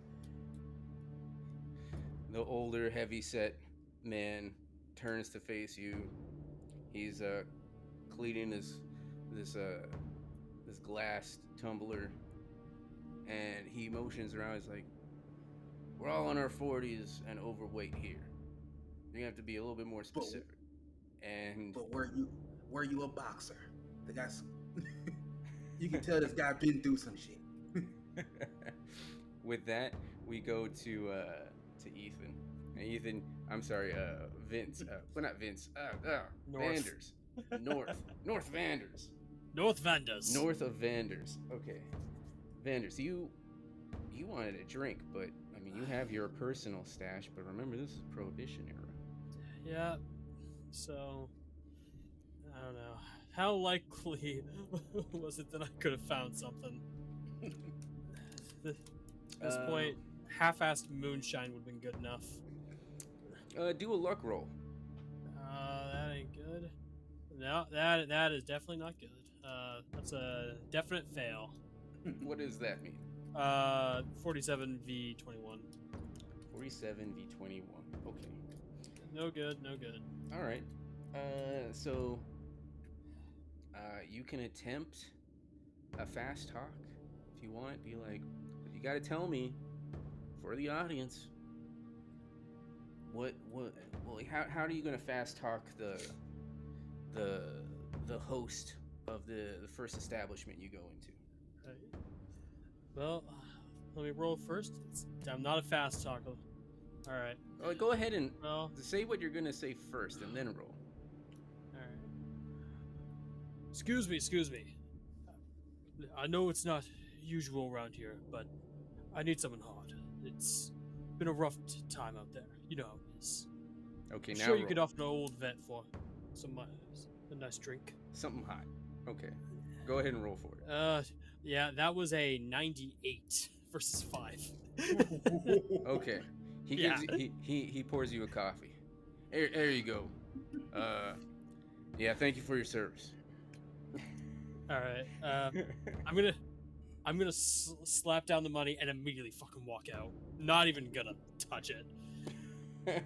Speaker 1: The older, heavy-set man turns to face you. He's cleaning this glass tumbler, and he motions around. He's like, "We're all in our 40s and overweight here. You have to be a little bit more specific."
Speaker 2: But were you a boxer? The guy's you can tell this guy been through some shit.
Speaker 1: With that, we go to Ethan. And Ethan, I'm sorry, Vince. Well, not Vince. Vanders. North Vanders.
Speaker 4: North Vanders.
Speaker 1: North of Vanders. Okay, Vanders. You wanted a drink, but I mean, you have your personal stash. But remember, this is Prohibition era.
Speaker 4: Yeah. So, I don't know. How likely was it that I could have found something? At this point, half-assed moonshine would have been good enough.
Speaker 1: Do a luck roll.
Speaker 4: That ain't good. No, that is definitely not good. That's a definite fail.
Speaker 1: What does that mean?
Speaker 4: 47 v 21.
Speaker 1: 47 v 21. Okay.
Speaker 4: No good, no good.
Speaker 1: All right. So you can attempt a fast talk if you want. Be like, but you got to tell me for the audience how are you going to fast talk the host of the first establishment you go into?
Speaker 4: Right. Well, let me roll first. I'm not a fast talker. All right.
Speaker 1: Well, go ahead and
Speaker 4: Well,
Speaker 1: say what you're going to say first and then roll.
Speaker 4: all right. Excuse me. I know it's not usual around here, but I need something hot. It's been a rough time out there. You know how it is.
Speaker 1: Okay,
Speaker 4: I'm
Speaker 1: now
Speaker 4: sure you
Speaker 1: roll.
Speaker 4: could offer an old vet for a nice drink.
Speaker 1: Something hot. Okay. Go ahead and roll for it.
Speaker 4: Yeah, that was a 98 versus 5.
Speaker 1: Okay. He
Speaker 4: Yeah.
Speaker 1: gives he pours you a coffee. There you go. Yeah, thank you for your service.
Speaker 4: All right. I'm gonna slap down the money and immediately fucking walk out. Not even gonna touch it.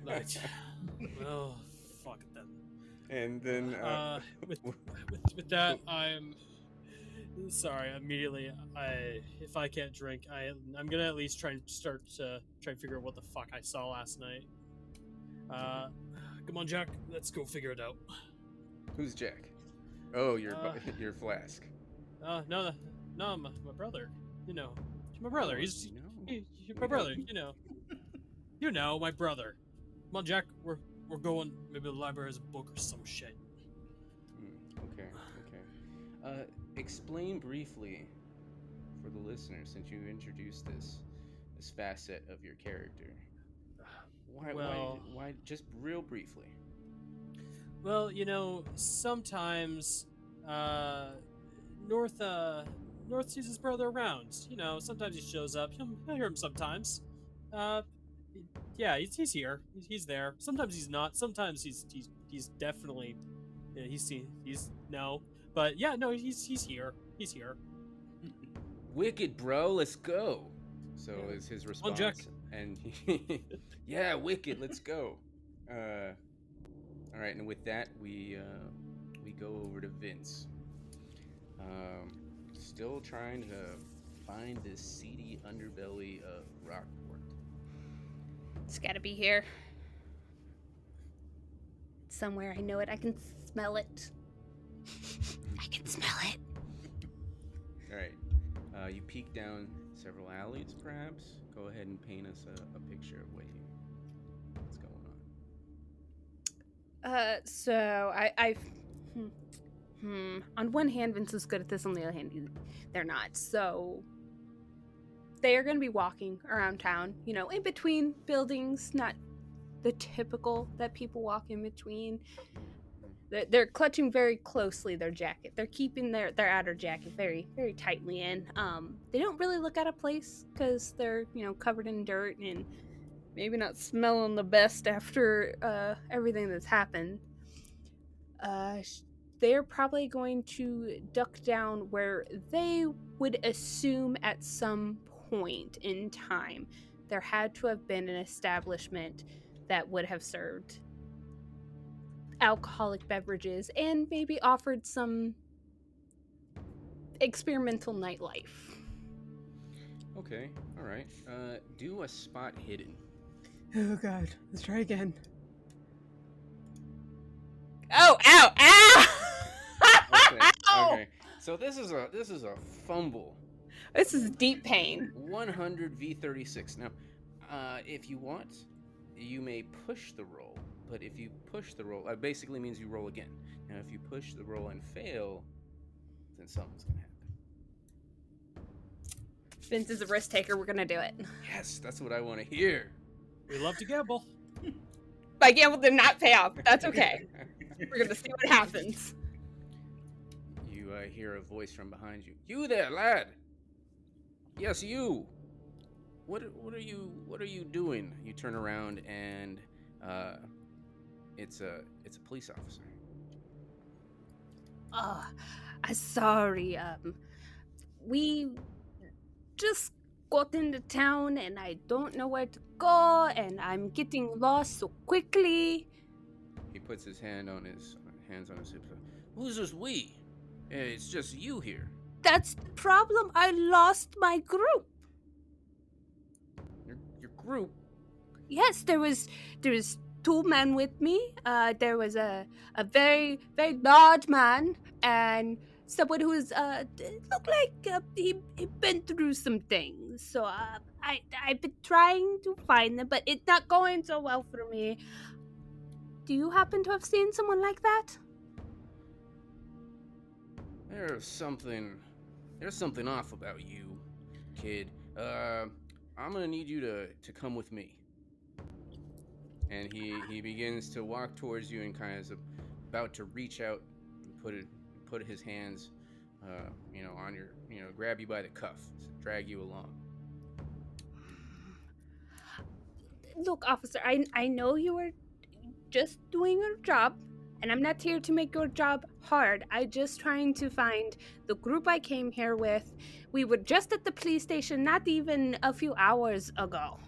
Speaker 4: Like, well, fuck it then.
Speaker 1: And then
Speaker 4: With that, I'm sorry. Immediately, if I can't drink, I'm gonna at least try and figure out what the fuck I saw last night. Come on, Jack. Let's go figure it out.
Speaker 1: Who's Jack? Oh, your flask.
Speaker 4: No, my brother. You know, my brother. He's my brother. You know, my brother. Come on, Jack. We're going. Maybe the library has a book or some shit.
Speaker 1: Okay. Explain briefly for the listeners, since you introduced this facet of your character. Why just real briefly?
Speaker 4: Well, sometimes North sees his brother around. Sometimes he shows up. You'll hear him sometimes. Yeah, he's here. He's there. Sometimes he's not. Sometimes he's definitely. Yeah, he's no. But yeah, no, he's here. He's here.
Speaker 1: Wicked, bro. Let's go. So is his response.
Speaker 4: On Jack.
Speaker 1: And yeah, wicked. Let's go. All right, and with that, we go over to Vince. Still trying to find this seedy underbelly of Rockport.
Speaker 3: It's gotta be here. Somewhere, I know it. I can smell it. I can smell it.
Speaker 1: All right. You peek down several alleys, perhaps. Go ahead and paint us a picture of what's going on.
Speaker 3: So on one hand, Vince is good at this. On the other hand, they're not. So they are going to be walking around town, in between buildings, not the typical that people walk in between. They're clutching very closely their jacket. They're keeping their outer jacket very, very tightly in. They don't really look out of place because they're, covered in dirt and maybe not smelling the best after everything that's happened. They're probably going to duck down where they would assume at some point in time there had to have been an establishment that would have served alcoholic beverages and maybe offered some experimental nightlife.
Speaker 1: Okay, all right. Do a spot hidden.
Speaker 3: Oh god, let's try again. Oh, ow, ow!
Speaker 1: Okay. So this is a fumble.
Speaker 3: This is deep pain.
Speaker 1: 100 v36. Now, if you want, you may push the roll. But if you push the roll, basically means you roll again. Now, if you push the roll and fail, then something's gonna happen.
Speaker 3: Vince is a risk taker. We're gonna do it.
Speaker 1: Yes, that's what I want to hear.
Speaker 4: We love to gamble.
Speaker 3: My gamble did not pay off. That's okay. We're gonna see what happens.
Speaker 1: You hear a voice from behind you. You there, lad? Yes, you. What are you doing? You turn around and it's a police officer.
Speaker 3: Oh, I'm sorry. We just got into town and I don't know where to go and I'm getting lost so quickly.
Speaker 1: He puts his hands on his hip. Who's this we? It's just you here.
Speaker 3: That's the problem. I lost my group.
Speaker 1: Your group?
Speaker 3: Yes, there was 2 men with me. There was a very, very large man and someone who was looked like he'd been through some things. So I've been trying to find them, but it's not going so well for me. Do you happen to have seen someone like that?
Speaker 1: There's something off about you, kid. I'm gonna need you to come with me. And he begins to walk towards you and kind of about to reach out and put his hands, on your, grab you by the cuff, drag you along.
Speaker 3: Look, officer, I know you were just doing your job, and I'm not here to make your job hard. I just trying to find the group I came here with. We were just at the police station not even a few hours ago.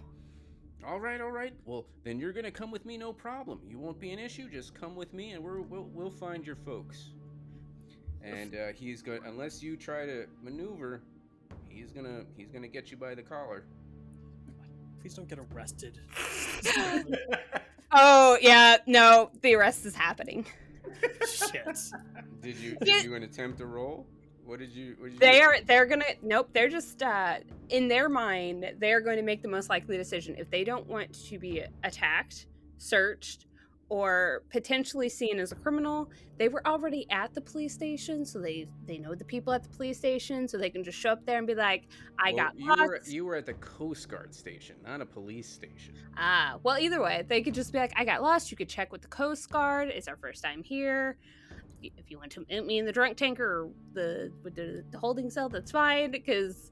Speaker 1: All right. Well, then you're gonna come with me, no problem. You won't be an issue. Just come with me, and we'll find your folks. And he's going unless you try to maneuver, he's gonna get you by the collar.
Speaker 4: Please don't get arrested.
Speaker 3: Oh, yeah, no, the arrest is happening.
Speaker 4: Shit.
Speaker 1: Did you attempt to roll? What did you
Speaker 3: They're gonna nope, they're just in their mind, they're going to make the most likely decision. If they don't want to be attacked, searched, or potentially seen as a criminal, they were already at the police station, so they know the people at the police station, so they can just show up there and be like,
Speaker 1: you were at the Coast Guard station, not a police station.
Speaker 3: Well, either way, they could just be like, I got lost. You could check with the Coast Guard. It's our first time here. If you want to meet me in the drunk tank or the holding cell, that's fine. Because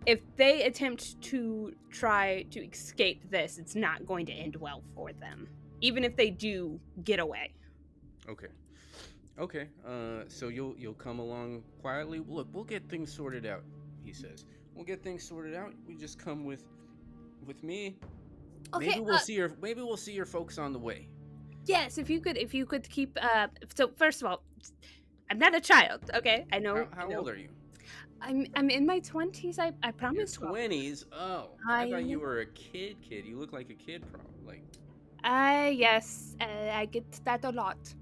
Speaker 3: if they attempt to try to escape this, it's not going to end well for them. Even if they do get away.
Speaker 1: Okay. So you'll come along quietly. Look, we'll get things sorted out. He says, "We'll get things sorted out. We just come with me.
Speaker 3: Okay.
Speaker 1: Maybe we'll see your folks on the way."
Speaker 3: Yes, if you could keep. So first of all, I'm not a child. Okay, I know.
Speaker 1: How old are you?
Speaker 3: I'm in my 20s. I promise.
Speaker 1: 20s? Oh, I thought you were a kid. You look like a kid, probably.
Speaker 3: Yes, I get that a lot.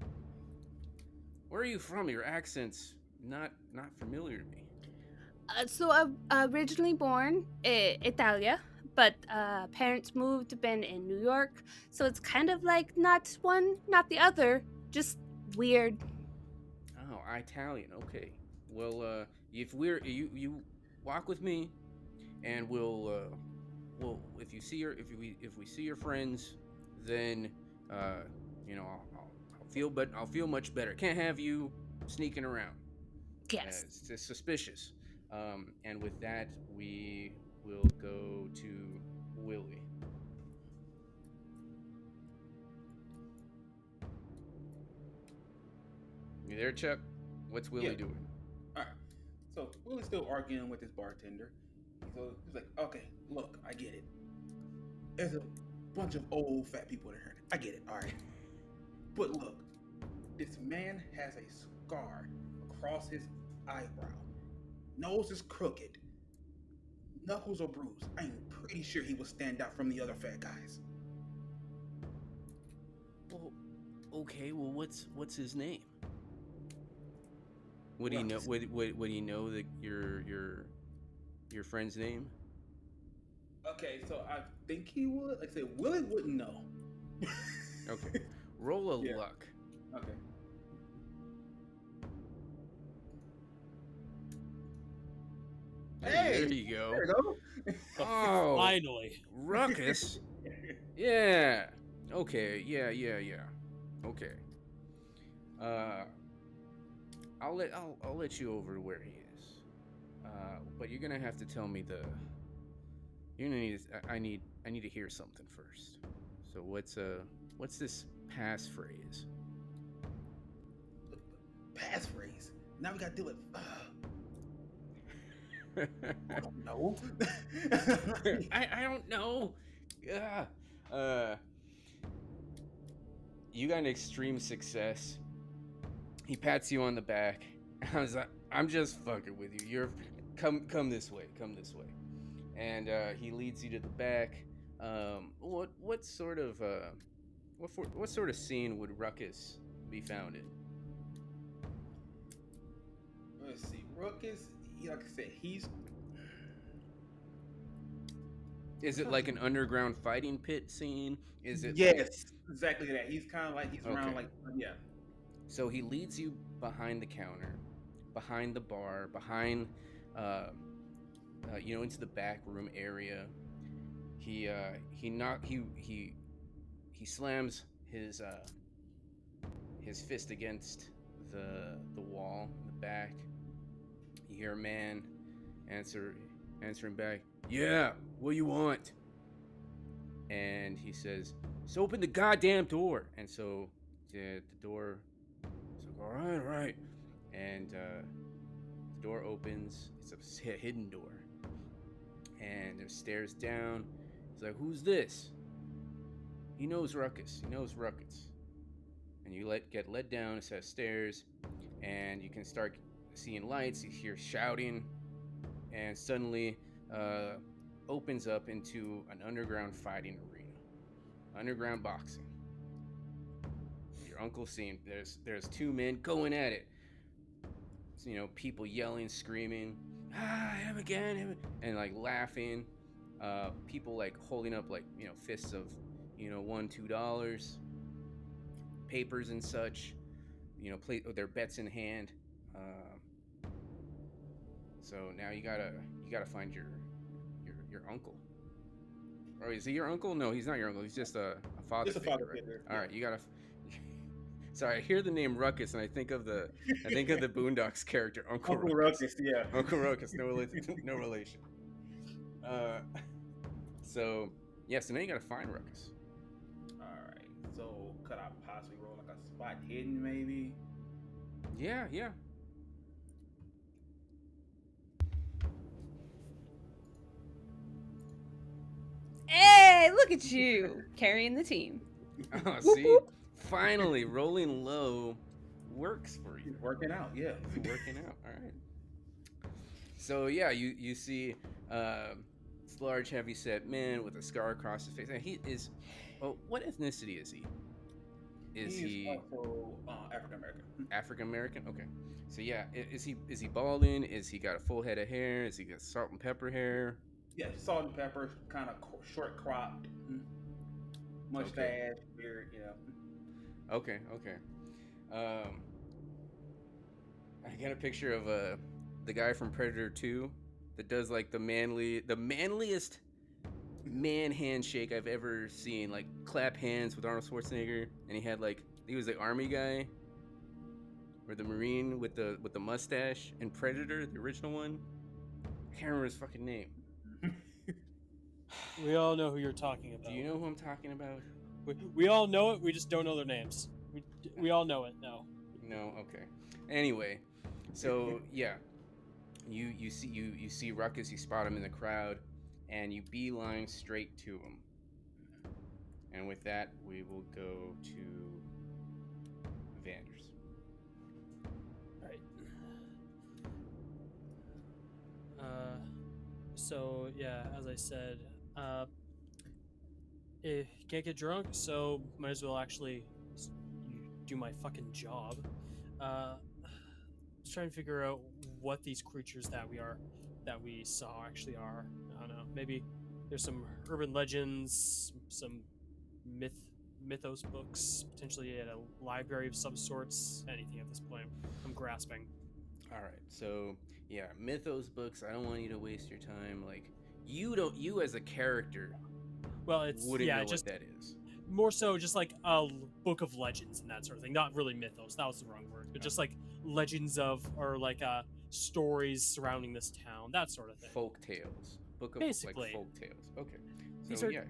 Speaker 1: Where are you from? Your accent's not familiar to me.
Speaker 3: So I'm originally born in Italia, but parents moved, been in New York, so it's kind of like not one, not the other, just weird.
Speaker 1: Oh, Italian. Okay. Well, if you walk with me, and we'll if we see your friends, then I'll feel much better. Can't have you sneaking around.
Speaker 3: Yes.
Speaker 1: It's suspicious. And with that, we will go to Willie. You there, Chuck? What's Willie doing?
Speaker 2: All right. So Willie's still arguing with his bartender. So he's like, "Okay, look, I get it. There's a bunch of old fat people in here. I get it. All right. But look, this man has a scar across his eyebrow. Nose is crooked. Knuckles are bruised. I'm pretty sure he will stand out from the other fat guys."
Speaker 1: Well, okay. Well, what's his name? Would he know? Would he know that your friend's name?
Speaker 2: Okay, so I think he would. Like I said, Willie wouldn't know.
Speaker 1: Okay. Roll a luck.
Speaker 2: Okay. Hey,
Speaker 1: there you go.
Speaker 2: There you go.
Speaker 1: Oh,
Speaker 4: finally.
Speaker 1: Ruckus. Yeah. Okay. Yeah. Okay. I'll let you over to where he is. But you're gonna have to tell me I need to hear something first. So what's this passphrase?
Speaker 2: Passphrase. Now we gotta deal with. I don't know.
Speaker 1: I don't know. Yeah. You got an extreme success. He pats you on the back. I was like, I'm just fucking with you. Come this way. And he leads you to the back. What sort of scene would Ruckus be found in?
Speaker 2: Let's see. Ruckus, like I said, he's.
Speaker 1: Is it like an underground fighting pit scene? Is it?
Speaker 2: Yes, exactly that. He's kind of like around like yeah.
Speaker 1: So he leads you behind the counter, behind the bar, behind, into the back room area. He slams his fist against the wall in the back. You hear a man answering back, "Yeah, what do you want?" And he says, "So open the goddamn door." And so the door. So All right. And the door opens. It's a hidden door. And there's stairs down. He's like, "Who's this?" He knows Ruckus. And you get led down a set of stairs, and you can start seeing lights. You hear shouting, and suddenly opens up into an underground fighting arena, underground boxing. Your uncle's seen there's two men going at it. People yelling, screaming, him again, and like laughing. People like holding up like fists of $1, $2, papers and such. Play their bets in hand. So now you gotta find your uncle. Or is he your uncle? No, he's not your uncle. He's just a father
Speaker 2: Just a
Speaker 1: figure,
Speaker 2: father
Speaker 1: right?
Speaker 2: figure.
Speaker 1: All right, you gotta. Sorry, I hear the name Ruckus and I think of the Boondocks character Uncle Ruckus.
Speaker 2: Yeah.
Speaker 1: Uncle Ruckus, no relation. So now you gotta find Ruckus.
Speaker 2: All right. So could I possibly roll like a spot hidden, maybe?
Speaker 1: Yeah.
Speaker 3: Hey, look at you carrying the team.
Speaker 1: Oh,
Speaker 3: Whoop,
Speaker 1: see,
Speaker 3: whoop.
Speaker 1: finally rolling low works for you.
Speaker 2: It's working out, yeah.
Speaker 1: It's working out. All right. So yeah, you see this large, heavy-set man with a scar across his face, and he is. Oh, what ethnicity is he? Is he
Speaker 2: also African American?
Speaker 1: African American? Okay. So yeah, is he balding? Is he got a full head of hair? Is he got salt and pepper hair?
Speaker 2: Yeah, salt and pepper, kind of short cropped, mustache, beard.
Speaker 1: Okay. I got a picture of the guy from Predator 2 that does like the manliest man handshake I've ever seen. Like clap hands with Arnold Schwarzenegger, and he was the army guy or the Marine with the mustache in Predator, the original one. I can't remember his fucking name.
Speaker 4: We all know who you're talking about.
Speaker 1: Do you know who I'm talking about?
Speaker 4: We all know it. We just don't know their names. We all know it. No.
Speaker 1: No. Okay. Anyway, so yeah, you see Ruckus. You spot him in the crowd, and you beeline straight to him. And with that, we will go to Vanders.
Speaker 4: Right. So yeah, as I said, if you can't get drunk, so might as well actually do my fucking job. Just trying to figure out what these creatures that we saw actually are. I don't know. Maybe there's some urban legends, some mythos books, potentially at a library of some sorts. Anything at this point. I'm grasping.
Speaker 1: All right. So yeah, mythos books. I don't want you to waste your time. Like you as a character.
Speaker 4: Well, it's
Speaker 1: wouldn't know
Speaker 4: just
Speaker 1: what that is.
Speaker 4: more so just like a book of legends and that sort of thing. Not really mythos. That was the wrong word. But just like legends of or like stories surrounding this town. That sort of thing.
Speaker 1: Folk tales. Book of
Speaker 4: Basically.
Speaker 1: like folk tales. Okay.
Speaker 4: These
Speaker 1: So
Speaker 4: are
Speaker 1: yeah.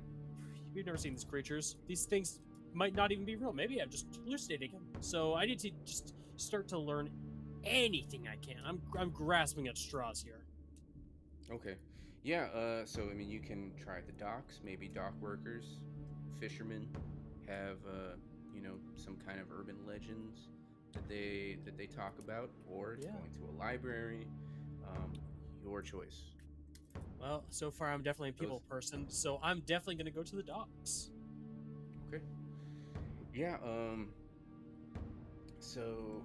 Speaker 4: We've never seen these creatures. These things might not even be real. Maybe I'm just hallucinating them. So I need to just start to learn anything I can. I'm grasping at straws here.
Speaker 1: Okay. Yeah, so I mean you can try the docks, maybe dock workers, fishermen have some kind of urban legends that they talk about, or it's going to a library. Your choice.
Speaker 4: Well, so far I'm definitely a people person, so I'm definitely going to go to the docks.
Speaker 1: Okay. Yeah, so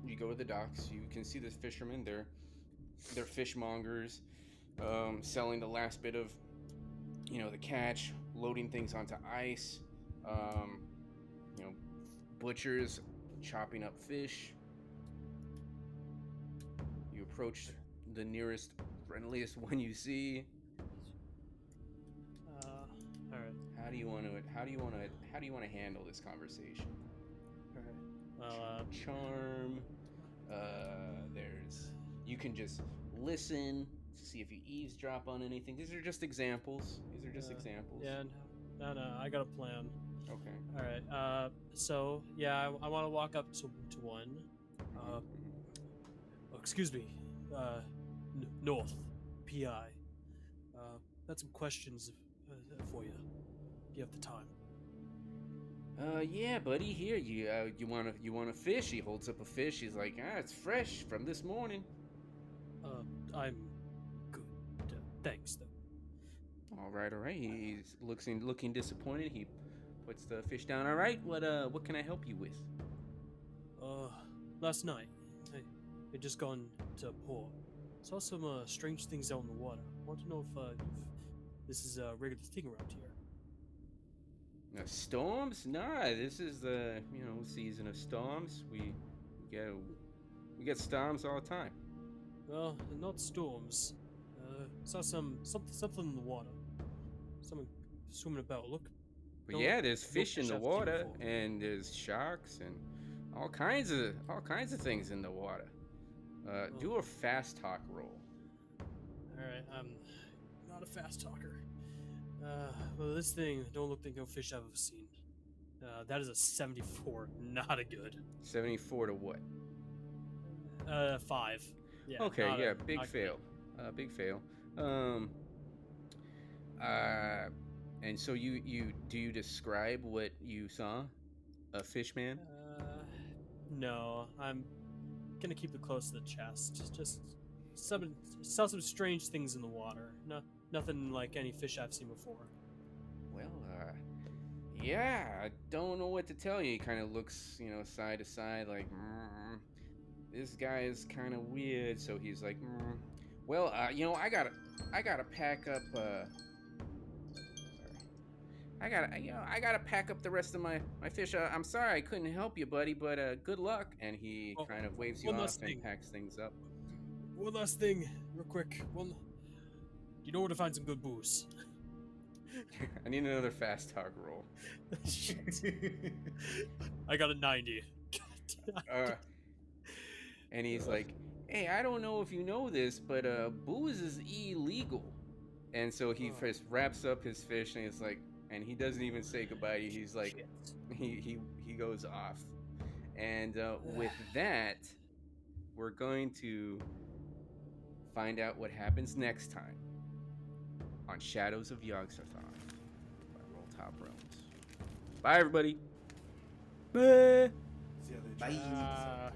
Speaker 1: you go to the docks. You can see this fishermen. They're fishmongers, selling the last bit of, the catch, loading things onto ice. Butchers chopping up fish. You approach the nearest, friendliest one you see.
Speaker 4: All right.
Speaker 1: How do you want to handle this conversation?
Speaker 4: All right. Well,
Speaker 1: charm. You can just listen, see if you eavesdrop on anything. These are just examples.
Speaker 4: Yeah, no, I got a plan.
Speaker 1: Okay.
Speaker 4: All right. So yeah, I want to walk up to one.
Speaker 1: Mhm.
Speaker 4: Oh, excuse me. North, PI. Got some questions for you. If you have the time.
Speaker 1: Yeah, buddy. Here, you want a fish? He holds up a fish. He's like, it's fresh from this morning.
Speaker 4: I'm good. Thanks, though.
Speaker 1: All right, all right. He's looking disappointed. He puts the fish down. All right. What can I help you with?
Speaker 4: Last night, I just gone to port. Saw some strange things out in the water. Want to know if this is a regular thing around here.
Speaker 1: Storms? Nah, this is the season of storms. Get we get storms all the time.
Speaker 4: Well, not storms. Saw something in the water. Something swimming about. Look.
Speaker 1: But
Speaker 4: Don't
Speaker 1: yeah,
Speaker 4: look.
Speaker 1: there's
Speaker 4: No
Speaker 1: fish in
Speaker 4: fish
Speaker 1: the
Speaker 4: I've seen
Speaker 1: water,
Speaker 4: before.
Speaker 1: and there's sharks and all kinds of things in the water. Do a fast talk roll.
Speaker 4: All right. I'm not a fast talker. Well, this thing don't look like no fish I've ever seen. That is a 74. Not a good.
Speaker 1: 74 to what?
Speaker 4: 5. Yeah.
Speaker 1: Okay, yeah, big
Speaker 4: not
Speaker 1: fail. Big fail. Um. And so you describe what you saw? A fish man?
Speaker 4: No, I'm gonna keep it close to the chest. Just saw some strange things in the water. No, nothing like any fish I've seen before.
Speaker 1: Well, yeah, I don't know what to tell you. He kind of looks, side to side, like, this guy is kind of weird. So he's like, well, I gotta pack up. I gotta pack up the rest of my fish. I'm sorry I couldn't help you, buddy, but good luck. And he
Speaker 4: Oh,
Speaker 1: kind of waves you
Speaker 4: one
Speaker 1: off
Speaker 4: last
Speaker 1: and
Speaker 4: thing.
Speaker 1: packs things up.
Speaker 4: One last thing, real quick. You know where to find some good booze.
Speaker 1: I need another fast talk roll.
Speaker 4: Shit. I got a 90.
Speaker 1: And he's like, hey, I don't know if you know this, but booze is illegal. And so he first wraps up his fish and he's like, and he doesn't even say goodbye to you. He's like, he goes off. And with that, we're going to find out what happens next time on Shadows of Yog-Sothoth by Roll Top Realms. Bye, everybody. Bye.
Speaker 2: Bye.